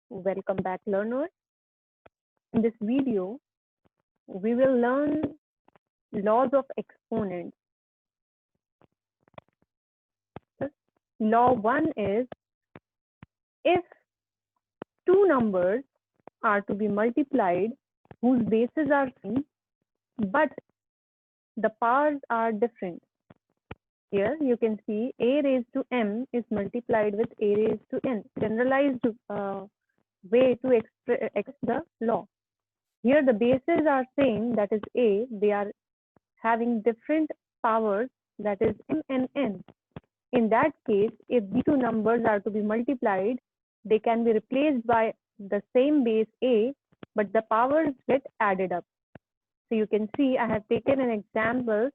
Welcome back, learners. In this video, we will learn laws of exponents. Law 1 is if two numbers are to be multiplied whose bases are same but the powers are different. Here you can see a raised to m is multiplied with a raised to n, generalized way to express the law. Here the bases are same, that is a, they are having different powers, that is m and n. In that case, if these two numbers are to be multiplied, they can be replaced by the same base a, but the powers get added up. So you can see I have taken an example.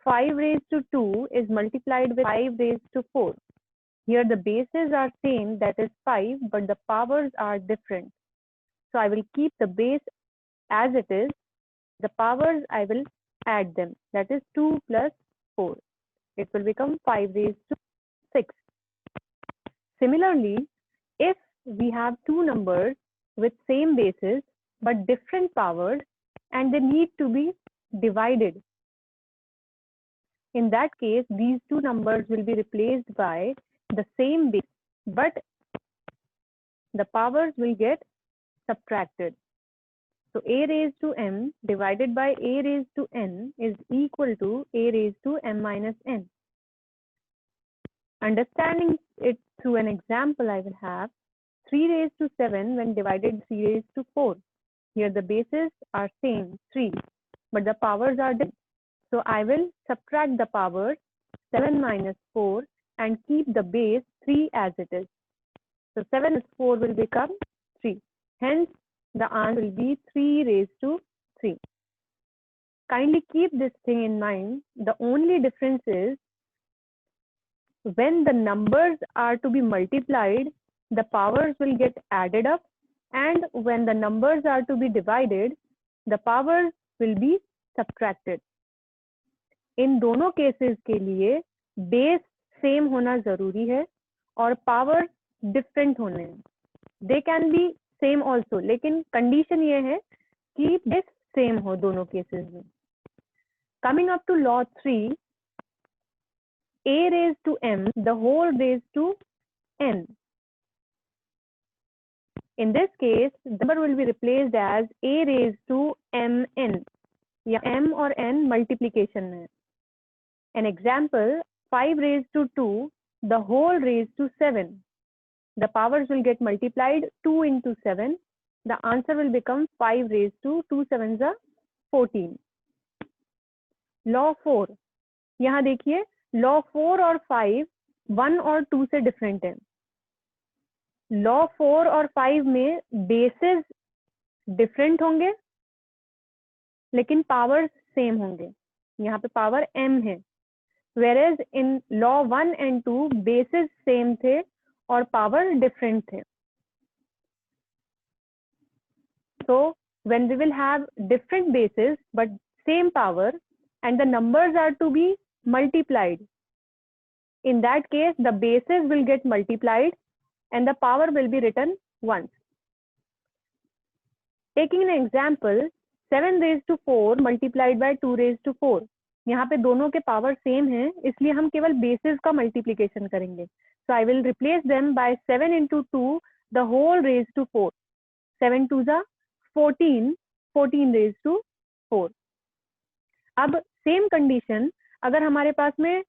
5 raised to 2 is multiplied with 5 raised to 4. Here the bases are same, that is 5, but the powers are different. So I will keep the base as it is. The powers I will add them, that is 2 plus 4. It will become 5 raised to 6. Similarly, if we have two numbers with same bases but different powers and they need to be divided, in that case, these two numbers will be replaced by the same base, but the powers will get subtracted. So a raised to m divided by a raised to n is equal to a raised to m minus n. Understanding it through an example, I will have 3 raised to 7 when divided 3 raised to 4. Here the bases are same, 3, but the powers are different. So I will subtract the powers 7 minus 4 and keep the base 3 as it is. So 7 minus 4 will become 3. Hence, the answer will be 3 raised to 3. Kindly keep this thing in mind. The only difference is when the numbers are to be multiplied, the powers will get added up, and when the numbers are to be divided, the powers will be subtracted. इन दोनों cases के लिए base same होना जरूरी है और power different होने हैं. They can be same also, लेकिन कंडीशन ये है कि बेस सेम हो दोनों केसेस में. Coming up to law 3, a raised to m the whole raised to n. In this case, the number will be replaced as a raised to mn. या m और n multiplication में. An example, 5 raised to 2, the whole raised to 7. The powers will get multiplied 2 into 7. The answer will become 5 raised to 2 sevens are 14. Law 4. यहाँ देखिए, Law 4 और 5 1 और 2 से different है. Law 4 और 5 में बेसिस डिफरेंट होंगे लेकिन पावर्स सेम होंगे. यहाँ पे पावर m है. Whereas in law 1 and 2 bases same थे और power different थे. So when we will have different bases but same power and the numbers are to be multiplied, in that case the bases will get multiplied and the power will be written once. Taking an example, 7 raised to 4 multiplied by 2 raised to 4. यहाँ पे दोनों के power same हैं, इसलिए हम केवल basis का multiplication करेंगे. So I will replace them by 7 into 2 the whole raised to 4. 7 2 जा 14, 14 raised to 4. अब सेम कंडीशन, अगर हमारे पास में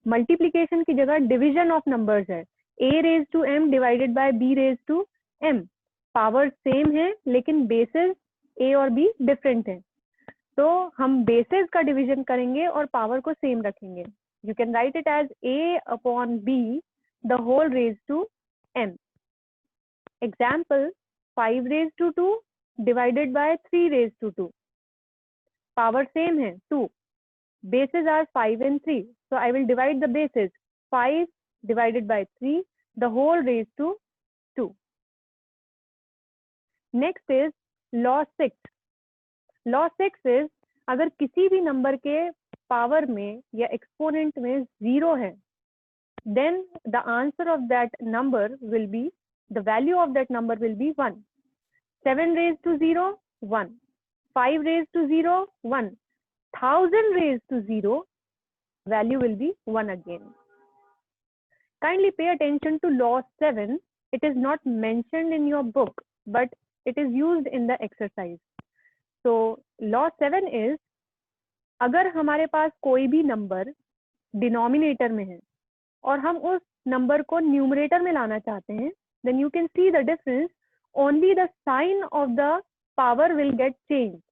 मल्टीप्लिकेशन की जगह डिवीजन ऑफ नंबर्स है, a raised to m divided by b raised to m. Power same है लेकिन बेसिस a और b डिफरेंट है. तो हम बेसिस का डिवीजन करेंगे और पावर को सेम रखेंगे. You can write it as a upon b the whole raised to m. Example, 5 raised to 2 divided by 3 raised to 2. Power same है 2. Bases are 5 and 3. So I will divide the bases 5 divided by 3 the whole raised to 2. Next is law 6. Law 6 is अगर किसी भी number के power में या exponent में 0 है, then the answer of that number will be the value of that number will be 1. 7 raised to 0, 1. 5 raised to 0, 1. 1000 raised to 0, value will be 1 again. Kindly pay attention to law 7. It is not mentioned in your book, but it is used in the exercise. So law 7 is, अगर हमारे पास कोई भी number denominator में है और हम उस number को न्यूमरेटर में लाना चाहते हैं, then you can see the difference. Only the sign of the power will get changed.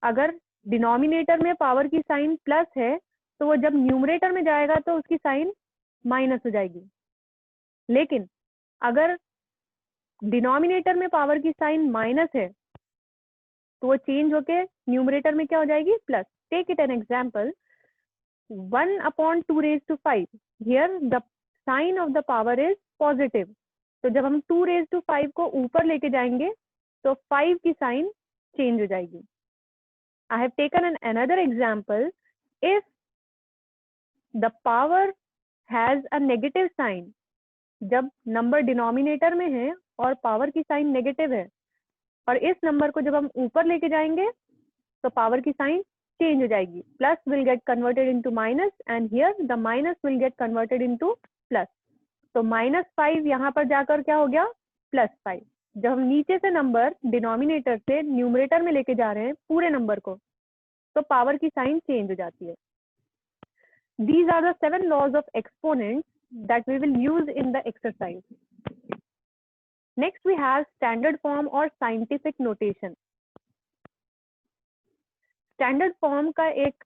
अगर डिनोमिनेटर में पावर की साइन प्लस है तो वो जब न्यूमरेटर में जाएगा तो उसकी साइन माइनस हो जाएगी. लेकिन अगर डिनोमिनेटर में पावर की साइन माइनस है तो वो चेंज होके न्यूमरेटर में क्या हो जाएगी? Plus. Take it an example. 1/2 raised to 5. Here the sign of the power is positive. तो जब हम 2 raised to 5 को ऊपर लेके जाएंगे तो 5 की साइन चेंज हो जाएगी. I have taken another example. If the power has a negative sign, जब नंबर डिनोमिनेटर में है और पावर की साइन नेगेटिव है और इस नंबर को जब हम ऊपर लेके जाएंगे तो पावर की साइन चेंज हो जाएगी. Plus will get converted into minus and here the minus will get converted into plus. तो -5 यहाँ पर जाकर क्या हो गया? +5. जब हम नीचे से नंबर डिनोमिनेटर से न्यूमरेटर में लेके जा रहे हैं पूरे नंबर को तो पावर की साइन चेंज हो जाती है. These are the 7 laws of exponents that we will use in the exercise. Next we have standard form or scientific notation. Standard form का एक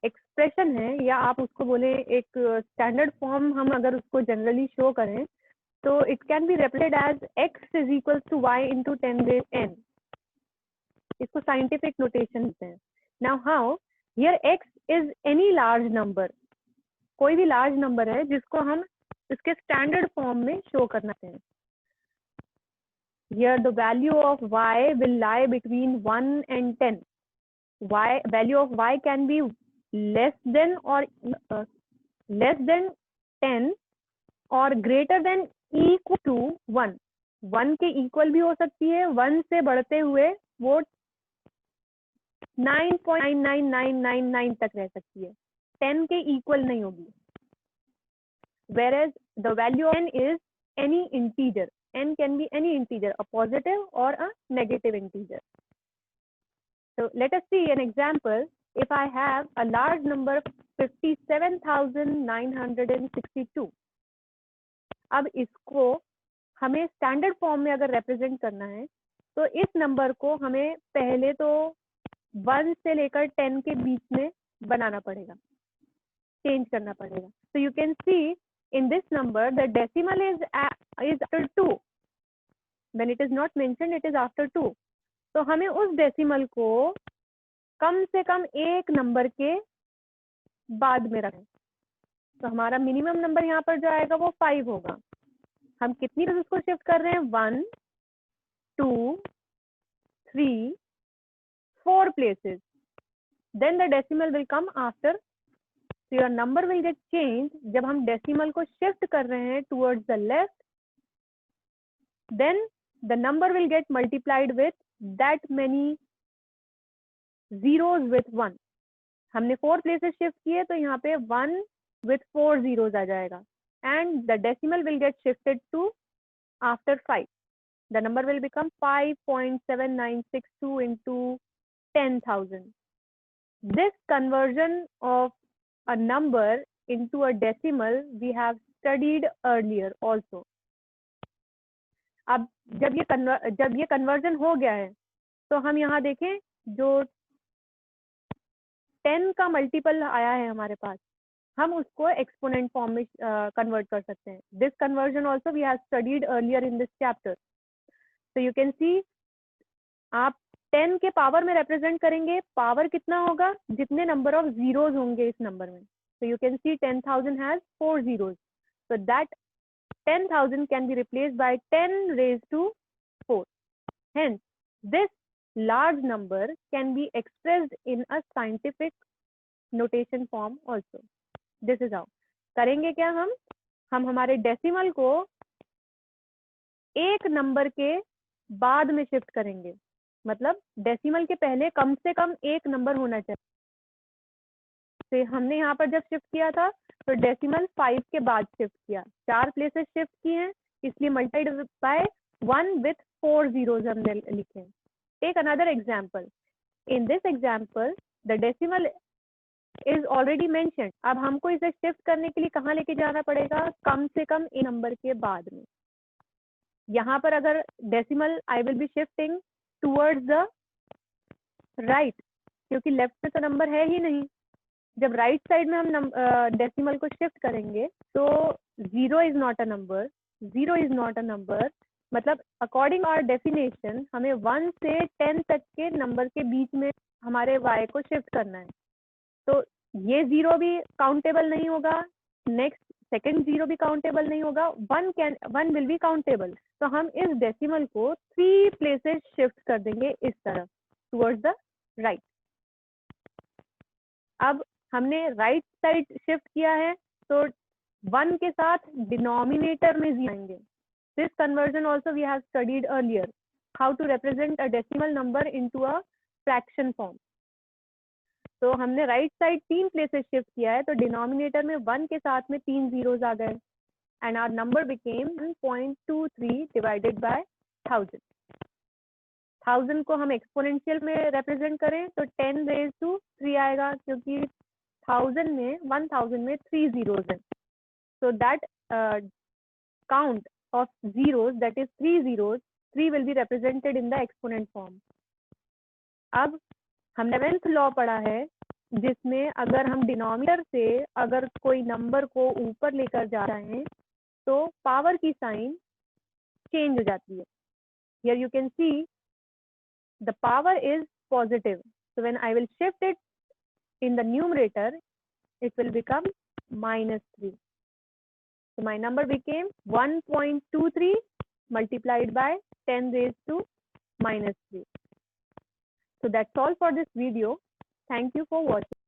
एक्सप्रेशन है या आप उसको बोले एक स्टैंडर्ड फॉर्म. हम अगर उसको जनरली शो करें तो it can be represented as x is equal to y into 10 raise n. इसको साइंटिफिक नोटेशन कहते हैं. Now how? Here x is any large number. कोई भी लार्ज नंबर है जिसको हम इसके स्टैंडर्ड फॉर्म में शो करना चाहते हैं. Here the value of y will lie between 1 and 10. Value of y can be less than or less than 10 or greater than equal to 1. 1 के इक्वल भी हो सकती है. 1 से बढ़ते हुए वो 9.99999 तक रह सकती है. 10 के इक्वल नहीं होगी. Whereas the value of n is any integer. N can be any integer, a positive or a negative integer. So let us see an example. If I have a large number 57,962. अब इसको हमें standard form में अगर represent करना है तो इस number को हमें पहले तो 1 से लेकर 10 के बीच में बनाना पड़ेगा, चेंज करना पड़ेगा. So you can see in this number the decimal is after 2. When it is not mentioned, it is after 2. तो हमें उस डेसिमल को कम से कम एक नंबर के बाद में रखें. तो हमारा मिनिमम नंबर यहाँ पर जो आएगा वो 5 होगा. हम कितनी प्लेसेस को शिफ्ट कर रहे हैं? 1 2 3 4 places. Then the decimal will come after. So your number will get changed. जब हम डेसिमल को शिफ्ट कर रहे हैं towards the left, then the number will get multiplied with that many zeros with 1. हमने 4 places shift किए तो यहाँ पे 1 with 4 zeros आ जाएगा. And the decimal will get shifted to after 5. The number will become 5.7962 into 10,000. This conversion of a number into a decimal we have studied earlier also. अब जब ये conversion हो गया है तो हम यहाँ देखें जो 10 का मल्टीपल आया है हमारे पास, हम उसको एक्सपोनेंट फॉर्म में कन्वर्ट कर सकते हैं. This conversion also we have studied earlier in this chapter. So you can see आप 10 के पावर में रिप्रेजेंट करेंगे. पावर कितना होगा? जितने नंबर ऑफ जीरोज होंगे इस नंबर में. सो you can C 10,000 has 4 zeros. So that 10,000 can be replaced by 10 raised to 4. Hence, this large number can be expressed in a scientific notation form also. This is how. करेंगे क्या हम हमारे decimal को एक number के बाद में shift करेंगे, मतलब डेसिमल के पहले कम से कम एक नंबर होना चाहिए। तो हमने यहाँ पर जब शिफ्ट किया था तो डेसिमल 5 के बाद शिफ्ट किया, 4 प्लेसेस शिफ्ट किए हैं, इसलिए मल्टीप्लाइड बाय 1 विथ 4 zeros हमने लिखे। Take another example. In this example the decimal is already mentioned. अब हमको इसे शिफ्ट करने के लिए कहाँ लेके जाना पड़ेगा, कम से कम ए नंबर के बाद में। यहाँ पर अगर decimal I will be shifting towards the right, क्योंकि लेफ्ट में तो नंबर है ही नहीं। जब राइट साइड में हम डेसिमल को शिफ्ट करेंगे तो 0 is not a number, 0 is not a number, मतलब अकॉर्डिंग आवर डेफिनेशन हमें 1 से 10 तक के नंबर के बीच में हमारे y को शिफ्ट करना है। तो ये 0 भी काउंटेबल नहीं होगा, नेक्स्ट सेकंड 0 भी काउंटेबल नहीं होगा, 1 विल बी काउंटेबल। तो हम इस डेसिमल को 3 प्लेसेस शिफ्ट कर देंगे इस तरफ टुवर्ड्स द राइट। अब हमने राइट साइड शिफ्ट किया है तो 1 के साथ डिनोमिनेटर में 0 आएंगे। This conversion also we have studied earlier, how to represent a decimal number into a fraction form. तो हमने राइट साइड 3 प्लेसेस शिफ्ट किया है तो डिनोमिनेटर में 1 के साथ में 3 zeros आ गए and our number became 1.23 divided by 1000। 1000 को हम एक्सपोनेंशियल में रिप्रेजेंट करें तो 10 raised to 3 आएगा, क्योंकि 1000 में 3 zeros हैं। So that count of zeros, that is 3 zeros, 3 will be represented in the exponent form. अब हम 11th लॉ पढ़ा है जिसमें अगर हम डिनोमिनेटर से अगर कोई नंबर को ऊपर लेकर जा रहे हैं तो पावर की साइन चेंज हो जाती है। Here you can see the power is positive. So when I will shift it in the numerator, it will become -3. So my number became 1.23 multiplied by 10 raised to -3. So that's all for this video. Thank you for watching.